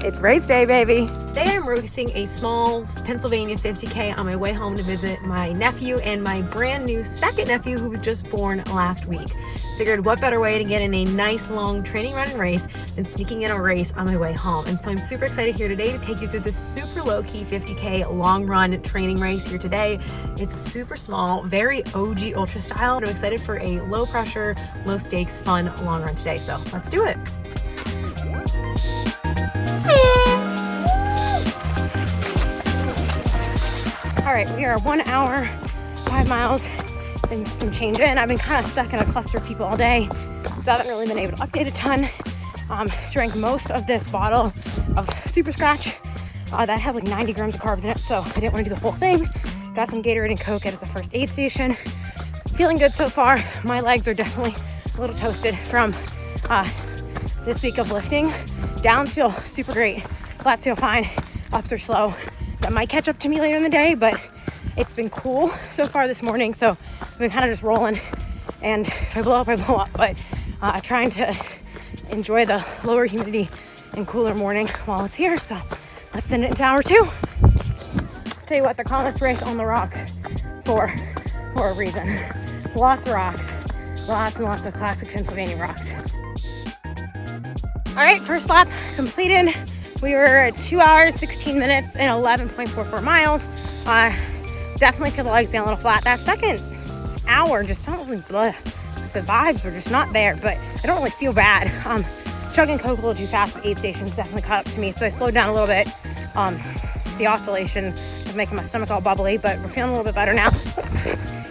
It's race day, baby. Today I'm racing a small Pennsylvania 50K on my way home to visit my nephew and my brand new second nephew who was just born last week. Figured what better way to get in a nice long training run and race than sneaking in a race on my way home. And so I'm super excited here today to take you through this super low-key 50K long run training race here today. It's super small, very OG ultra style. I'm excited for a low pressure, low stakes, fun long run today. So let's do it. All right, we are 1 hour, 5 miles, and some change in. I've been kind of stuck in a cluster of people all day, so I haven't really been able to update a ton. Drank most of this bottle of Super Scratch. That has like 90 grams of carbs in it, so I didn't want to do the whole thing. Got some Gatorade and Coke at the first aid station. Feeling good so far. My legs are definitely a little toasted from this week of lifting. Downs feel super great. Flats feel fine. Ups are slow. That might catch up to me later in the day, but it's been cool so far this morning, so I've been kind of just rolling, and if I blow up, I blow up, but trying to enjoy the lower humidity and cooler morning while it's here. So let's send it into hour 2. Tell you what, they're calling this race on the rocks for a reason. Lots of rocks, lots and lots of classic Pennsylvania rocks. All right, first lap completed. We were at 2 hours, 16 minutes, and 11.44 miles. Definitely feel the legs getting a little flat. That second hour just don't really, the vibes were just not there, but I don't really feel bad. Chugging Coke a little too fast at aid stations definitely caught up to me, so I slowed down a little bit. The oscillation was making my stomach all bubbly, but we're feeling a little bit better now.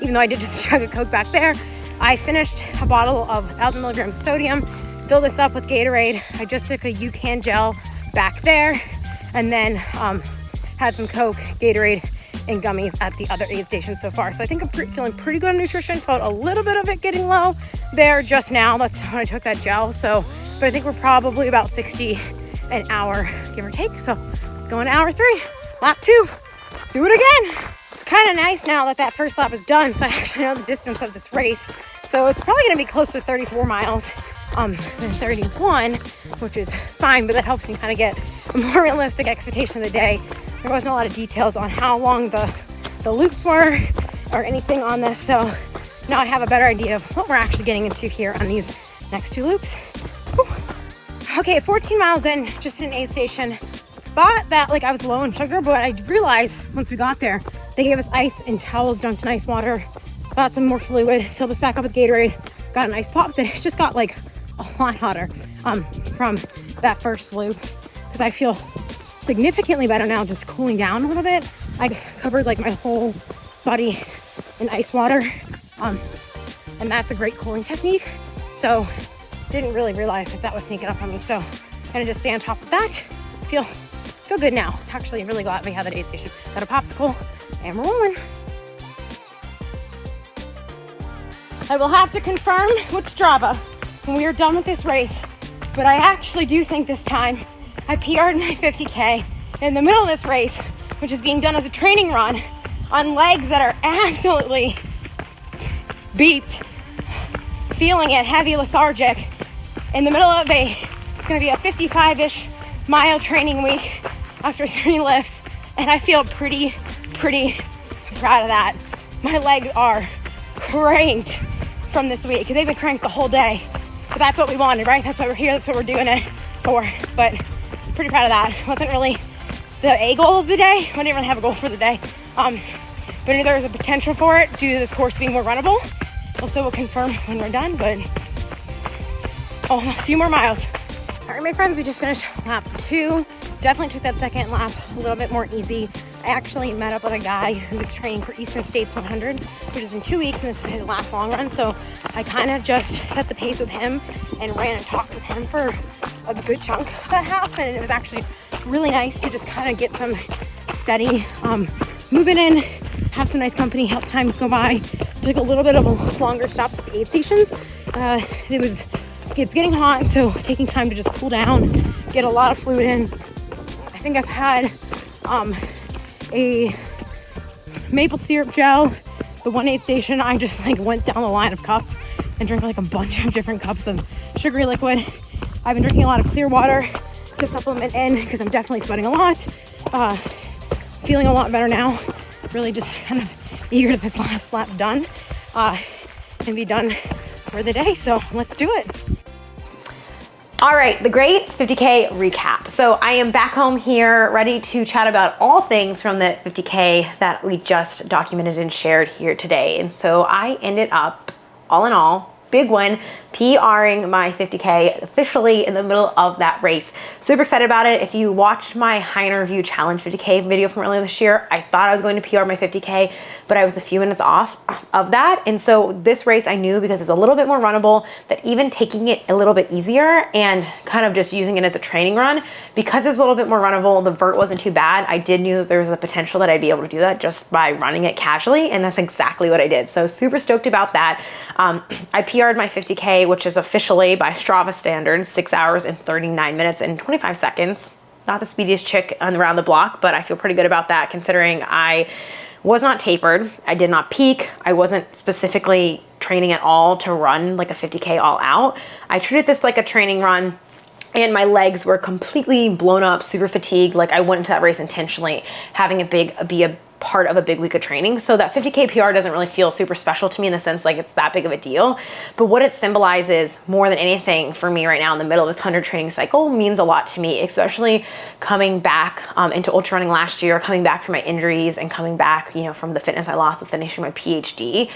Even though I did just chug a Coke back there. I finished a bottle of 1,000 milligrams of sodium, filled this up with Gatorade. I just took a UCAN gel back there, and then had some Coke, Gatorade, and gummies at the other aid station so far. So I think I'm feeling pretty good on nutrition. Felt a little bit of it getting low there just now. That's when I took that gel. So, but I think we're probably about 60 an hour, give or take. So let's go into hour 3, lap 2, do it again. It's kind of nice now that that first lap is done, so I actually know the distance of this race. So it's probably gonna be close to 34 miles. Than 31, which is fine, but that helps me kind of get a more realistic expectation of the day. There wasn't a lot of details on how long the loops were or anything on this, so now I have a better idea of what we're actually getting into here on these next 2 loops. Whew. Okay, 14 miles in, just hit an aid station. Thought that like I was low in sugar, but I realized once we got there, they gave us ice and towels dunked in ice water. Got some more fluid, filled this back up with Gatorade, got an ice pop, then it just got like a lot hotter from that first loop, because I feel significantly better now, just cooling down a little bit. I covered like my whole body in ice water, and that's a great cooling technique. So didn't really realize that was sneaking up on me. So gonna just stay on top of that. Feel good now. Actually really glad we had that aid station. Got a popsicle and we're rolling. I will have to confirm with Strava when we are done with this race, but I actually do think this time I PR'd my 50K in the middle of this race, which is being done as a training run on legs that are absolutely beeped, feeling it, heavy, lethargic, in the middle of it's gonna be a 55-ish mile training week after 3 lifts, and I feel pretty proud of that. My legs are cranked from this week. They've been cranked the whole day. But that's what we wanted, right? That's why we're here. That's what we're doing it for. But pretty proud of that. It wasn't really a goal of the day. I didn't really have a goal for the day. But I knew there was a potential for it due to this course being more runnable. Also, we'll confirm when we're done, but a few more miles. All right, my friends, we just finished lap 2. Definitely took that second lap a little bit more easy. I actually met up with a guy who's training for Eastern States 100, which is in 2 weeks, and this is his last long run. So I kind of just set the pace with him and ran and talked with him for a good chunk of that half. And it was actually really nice to just kind of get some steady moving in, have some nice company, help time go by. Took a little bit of longer stops at the aid stations. It's getting hot, so taking time to just cool down, get a lot of fluid in. I think I've had a maple syrup gel, the 1 aid station. I just like went down the line of cups and drank like a bunch of different cups of sugary liquid. I've been drinking a lot of clear water, to supplement in because I'm definitely sweating a lot. Feeling a lot better now. Really just kind of eager to this last lap done and be done for the day. So let's do it. All right, the great 50K recap. So I am back home here, ready to chat about all things from the 50K that we just documented and shared here today. And so I ended up, all in all, big win, PRing my 50K officially in the middle of that race. Super excited about it. If you watched my High Interview Challenge 50K video from earlier this year, I thought I was going to PR my 50K, but I was a few minutes off of that. And so this race I knew, because it's a little bit more runnable, that even taking it a little bit easier and kind of just using it as a training run, because it's a little bit more runnable, the vert wasn't too bad. I did knew that there was a potential that I'd be able to do that just by running it casually, and that's exactly what I did. So super stoked about that. I PR'd my 50K, which is officially by Strava standards, 6 hours and 39 minutes and 25 seconds. Not the speediest chick around the block, but I feel pretty good about that considering I was not tapered. I did not peak. I wasn't specifically training at all to run like a 50K all out. I treated this like a training run, and my legs were completely blown up, super fatigued. Like I went into that race intentionally having be a part of a big week of training. So that 50K PR doesn't really feel super special to me in the sense like it's that big of a deal. But what it symbolizes more than anything for me right now in the middle of this 100 training cycle means a lot to me, especially coming back into ultra running last year, coming back from my injuries and coming back, you know, from the fitness I lost with finishing my PhD.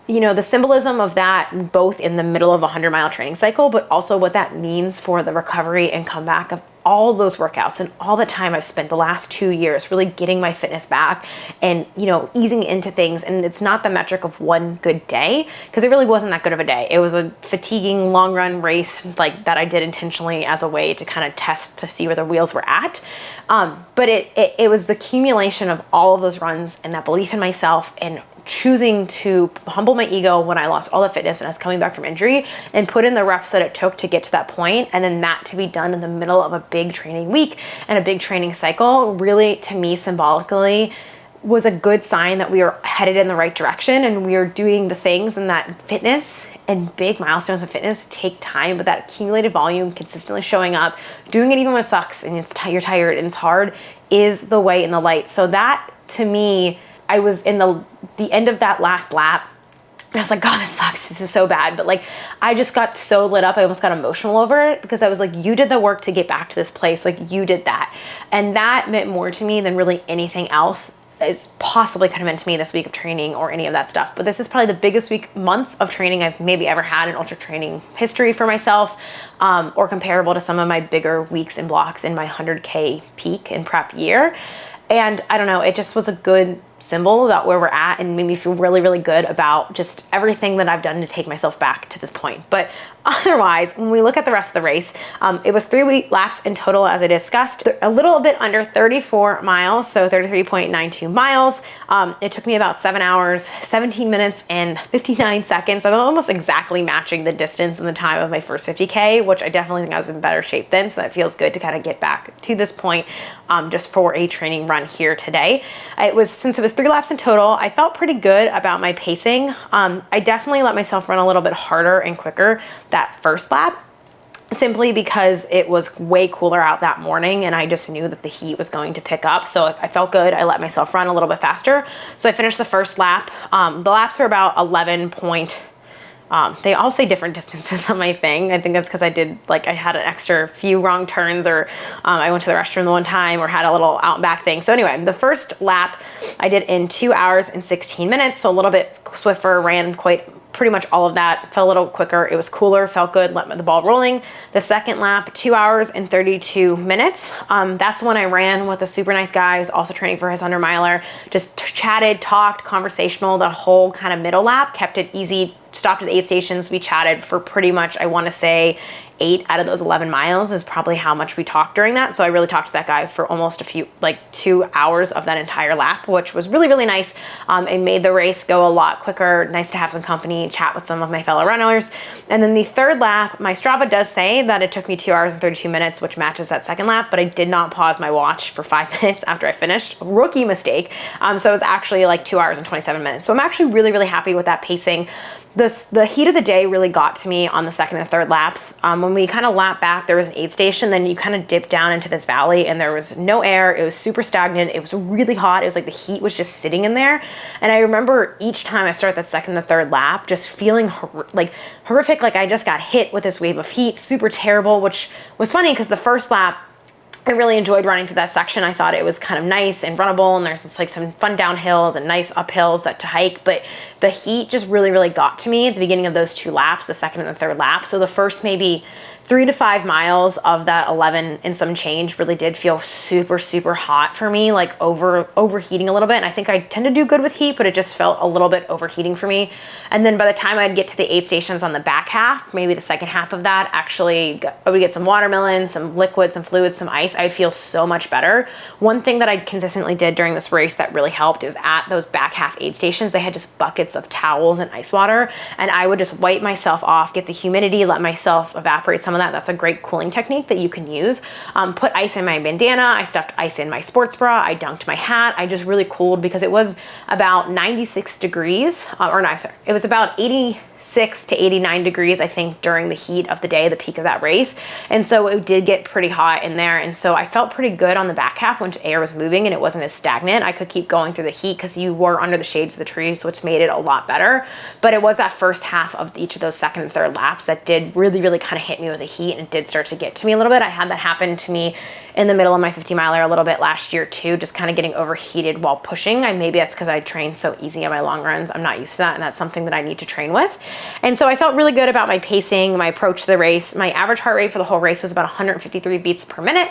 You know, the symbolism of that both in the middle of a 100-mile training cycle, but also what that means for the recovery and comeback of all those workouts and all the time I've spent the last 2 years really getting my fitness back and, you know, easing into things. And it's not the metric of one good day, because it really wasn't that good of a day. It was a fatiguing long run race like that I did intentionally as a way to kind of test to see where the wheels were at. But it was the accumulation of all of those runs and that belief in myself and choosing to humble my ego when I lost all the fitness and I was coming back from injury and put in the reps that it took to get to that point, and then that to be done in the middle of a big training week and a big training cycle really, to me, symbolically was a good sign that we were headed in the right direction and we were doing the things. And that fitness and big milestones of fitness take time, but that accumulated volume, consistently showing up, doing it even when it sucks and you're tired and it's hard, is the way in the light. So that, to me, I was in the end of that last lap, and I was like, God, this sucks. This is so bad. But like, I just got so lit up. I almost got emotional over it because I was like, you did the work to get back to this place. Like, you did that. And that meant more to me than really anything else is possibly could have meant to me this week of training or any of that stuff. But this is probably the biggest month of training I've maybe ever had in ultra training history for myself, or comparable to some of my bigger weeks and blocks in my 100K peak and prep year. And I don't know, it just was a good symbol about where we're at and made me feel really, really good about just everything that I've done to take myself back to this point. But otherwise, when we look at the rest of the race, it was 3 laps in total, as I discussed, a little bit under 34 miles, so 33.92 miles. It took me about 7 hours, 17 minutes and 59 seconds. I'm almost exactly matching the distance and the time of my first 50K, which I definitely think I was in better shape then. So that feels good to kind of get back to this point just for a training run here today. Since it was 3 laps in total, I felt pretty good about my pacing. I definitely let myself run a little bit harder and quicker that first lap, simply because it was way cooler out that morning and I just knew that the heat was going to pick up. So I felt good. I let myself run a little bit faster. So I finished the first lap. The laps were about 11 point. They all say different distances on my thing. I think that's because I had an extra few wrong turns, or I went to the restroom the one time, or had a little out and back thing. So anyway, the first lap I did in 2 hours and 16 minutes. So a little bit swifter, ran pretty much all of that, felt a little quicker. It was cooler, felt good, let the ball rolling. The second lap, 2 hours and 32 minutes. That's when I ran with a super nice guy who's also training for his 100 miler. Just chatted, talked, conversational, the whole kind of middle lap, kept it easy, stopped at 8 stations. We chatted for pretty much, I want to say 8 out of those 11 miles is probably how much we talked during that. So I really talked to that guy for almost 2 hours of that entire lap, which was really, really nice. It made the race go a lot quicker. Nice to have some company, chat with some of my fellow runners. And then the third lap, my Strava does say that it took me 2 hours and 32 minutes, which matches that second lap, but I did not pause my watch for 5 minutes after I finished. Rookie mistake. So it was actually 2 hours and 27 minutes. So I'm actually really, really happy with that pacing. the heat of the day really got to me on the second and third laps. When we kind of lapped back, there was an aid station, then you kind of dip down into this valley and there was no air. It was super stagnant. It was really hot. It was like the heat was just sitting in there. And I remember each time I started that second and third lap, just feeling horrific, like I just got hit with this wave of heat, super terrible, which was funny because the first lap, I really enjoyed running through that section. I thought it was kind of nice and runnable, and there's just like some fun downhills and nice uphills that to hike, but the heat just really, really got to me at the beginning of those 2 laps, the second and the third lap. So the first maybe 3 to 5 miles of that 11 and some change really did feel super, super hot for me, like overheating a little bit. And I think I tend to do good with heat, but it just felt a little bit overheating for me. And then by the time I'd get to the aid stations on the back half, maybe the second half of that, actually I would get some watermelon, some liquid, some fluids, some ice. I'd feel so much better. One thing that I consistently did during this race that really helped is at those back half aid stations, they had just buckets of towels and ice water. And I would just wipe myself off, get the humidity, let myself evaporate some of that. That's a great cooling technique that you can use. Put ice in my bandana. I stuffed ice in my sports bra. I dunked my hat. I just really cooled because it was about 96 degrees, it was about 86 to 89 degrees, I think, during the heat of the day, the peak of that race. And so it did get pretty hot in there. And so I felt pretty good on the back half when air was moving and it wasn't as stagnant. I could keep going through the heat because you were under the shades of the trees, which made it a lot better. But it was that first half of each of those second and third laps that did really, really kind of hit me with the heat, and it did start to get to me a little bit. I had that happen to me in the middle of my 50 miler a little bit last year too, just kind of getting overheated while pushing. Maybe that's because I train so easy on my long runs. I'm not used to that, and that's something that I need to train with. And so I felt really good about my pacing, my approach to the race. My average heart rate for the whole race was about 153 beats per minute.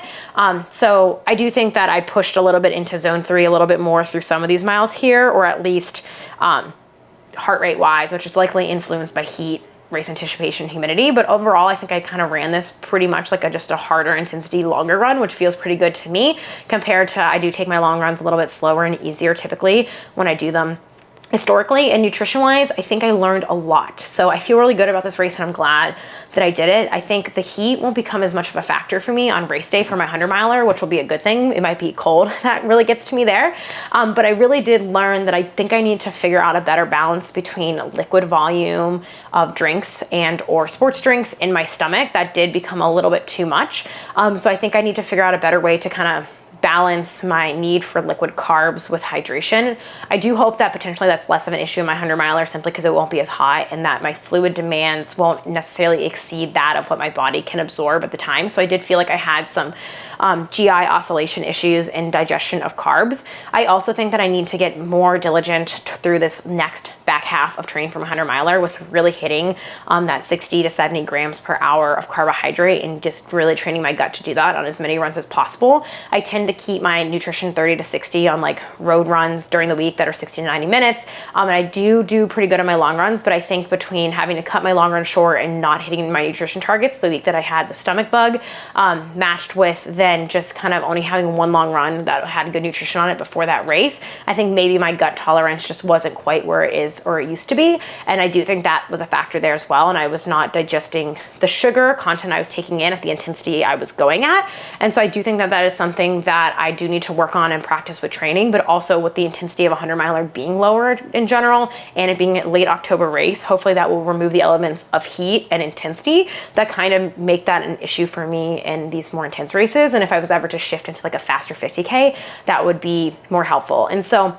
So I do think that I pushed a little bit into zone 3 a little bit more through some of these miles here, or at least heart rate wise, which is likely influenced by heat, race anticipation, humidity. But overall, I think I kind of ran this pretty much like just a harder intensity, longer run, which feels pretty good to me compared to, I do take my long runs a little bit slower and easier typically when I do them. Historically and nutrition wise, I think I learned a lot. So I feel really good about this race, and I'm glad that I did it. I think the heat won't become as much of a factor for me on race day for my 100 miler, which will be a good thing. It might be cold. That really gets to me there. But I really did learn that I think I need to figure out a better balance between liquid volume of drinks and or sports drinks in my stomach. That did become a little bit too much. So I think I need to figure out a better way to kind of balance my need for liquid carbs with hydration. I do hope that potentially that's less of an issue in my 100 miler, simply because it won't be as hot and that my fluid demands won't necessarily exceed that of what my body can absorb at the time. So I did feel like I had some GI oscillation issues and digestion of carbs. I also think that I need to get more diligent through this next back half of training from a 100 miler with really hitting that 60 to 70 grams per hour of carbohydrate, and just really training my gut to do that on as many runs as possible. I tend to keep my nutrition 30 to 60 on like road runs during the week that are 60 to 90 minutes. And I do pretty good on my long runs, but I think between having to cut my long run short and not hitting my nutrition targets the week that I had the stomach bug, matched with then just kind of only having one long run that had good nutrition on it before that race, I think maybe my gut tolerance just wasn't quite where it is or it used to be. And I do think that was a factor there as well. And I was not digesting the sugar content I was taking in at the intensity I was going at. And so I do think that that is something that I do need to work on and practice with training, but also with the intensity of a 100 miler being lowered in general and it being a late October race, hopefully that will remove the elements of heat and intensity that kind of make that an issue for me in these more intense races. And if I was ever to shift into like a faster 50K, that would be more helpful. And so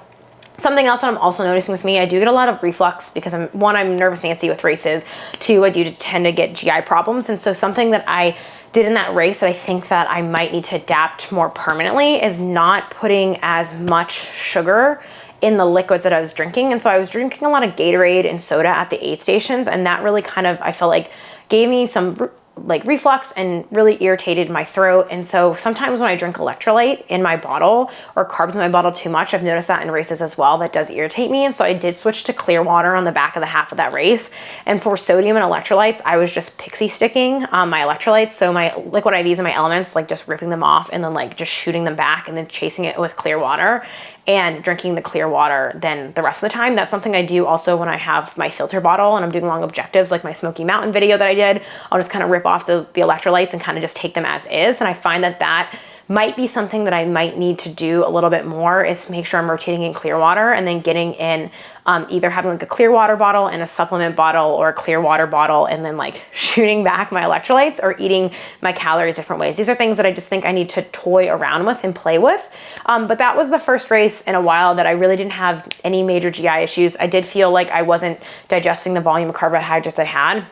something else that I'm also noticing with me, I do get a lot of reflux because I'm nervous Nancy with races. 2, I do tend to get GI problems. And so something that I did in that race that I think that I might need to adapt more permanently is not putting as much sugar in the liquids that I was drinking. And so I was drinking a lot of Gatorade and soda at the aid stations, and that really kind of, I felt like, gave me some like reflux and really irritated my throat. And so sometimes when I drink electrolyte in my bottle or carbs in my bottle too much, I've noticed that in races as well, that does irritate me. And so I did switch to clear water on the back of the half of that race. And for sodium and electrolytes, I was just pixie sticking my electrolytes. So my liquid IVs and my elements, like just ripping them off and then like just shooting them back and then chasing it with clear water and drinking the clear water then the rest of the time. That's something I do also when I have my filter bottle and I'm doing long objectives, like my Smoky Mountain video that I did. I'll just kind of rip off the electrolytes and kind of just take them as is. And I find that that might be something that I might need to do a little bit more, is make sure I'm rotating in clear water and then getting in either having like a clear water bottle and a supplement bottle, or a clear water bottle and then like shooting back my electrolytes, or eating my calories different ways. These are things that I just think I need to toy around with and play with. But that was the first race in a while that I really didn't have any major GI issues. I did feel like I wasn't digesting the volume of carbohydrates I had.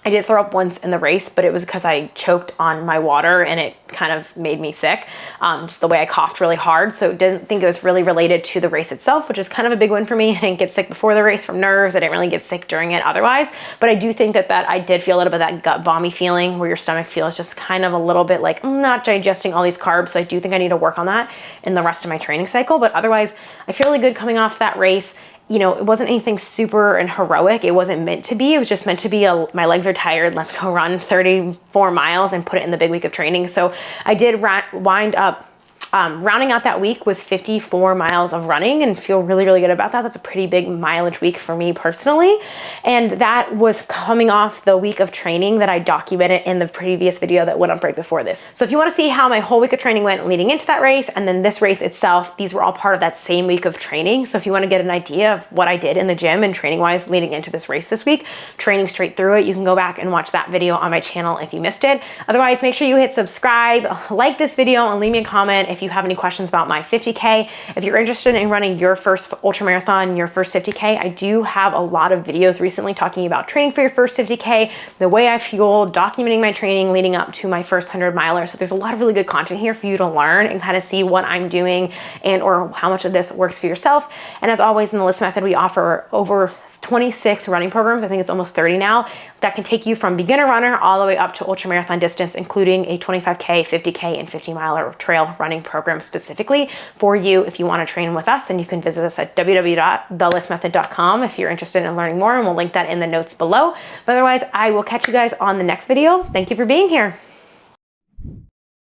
I did throw up once in the race, but it was because I choked on my water and it kind of made me sick, just the way I coughed really hard. So didn't think it was really related to the race itself, which is kind of a big one for me. I didn't get sick before the race from nerves. I didn't really get sick during it otherwise, but I do think that I did feel a little bit of that gut bomby feeling where your stomach feels just kind of a little bit like, I'm not digesting all these carbs. So I do think I need to work on that in the rest of my training cycle. But otherwise, I feel really good coming off that race. You know, it wasn't anything super and heroic. It wasn't meant to be. It was just meant to be my legs are tired. Let's go run 34 miles and put it in the big week of training. So I did wind up rounding out that week with 54 miles of running, and feel really, really good about that. That's a pretty big mileage week for me personally. And that was coming off the week of training that I documented in the previous video that went up right before this. So if you want to see how my whole week of training went leading into that race, and then this race itself, these were all part of that same week of training. So if you want to get an idea of what I did in the gym and training wise leading into this race this week, training straight through it, you can go back and watch that video on my channel if you missed it. Otherwise, make sure you hit subscribe, like this video, and leave me a comment if you have any questions about my 50K. If you're interested in running your first ultra marathon, your first 50K, I do have a lot of videos recently talking about training for your first 50K, the way I fuel, documenting my training leading up to my first 100 miler. So there's a lot of really good content here for you to learn and kind of see what I'm doing and or how much of this works for yourself. And as always, in the List Method, we offer over 26 running programs. I think it's almost 30 now, that can take you from beginner runner all the way up to ultra marathon distance, including a 25K, 50K, and 50 miler trail running program specifically for you if you want to train with us. And you can visit us at www.thelistmethod.com if you're interested in learning more, and we'll link that in the notes below. But otherwise, I will catch you guys on the next video. Thank you for being here.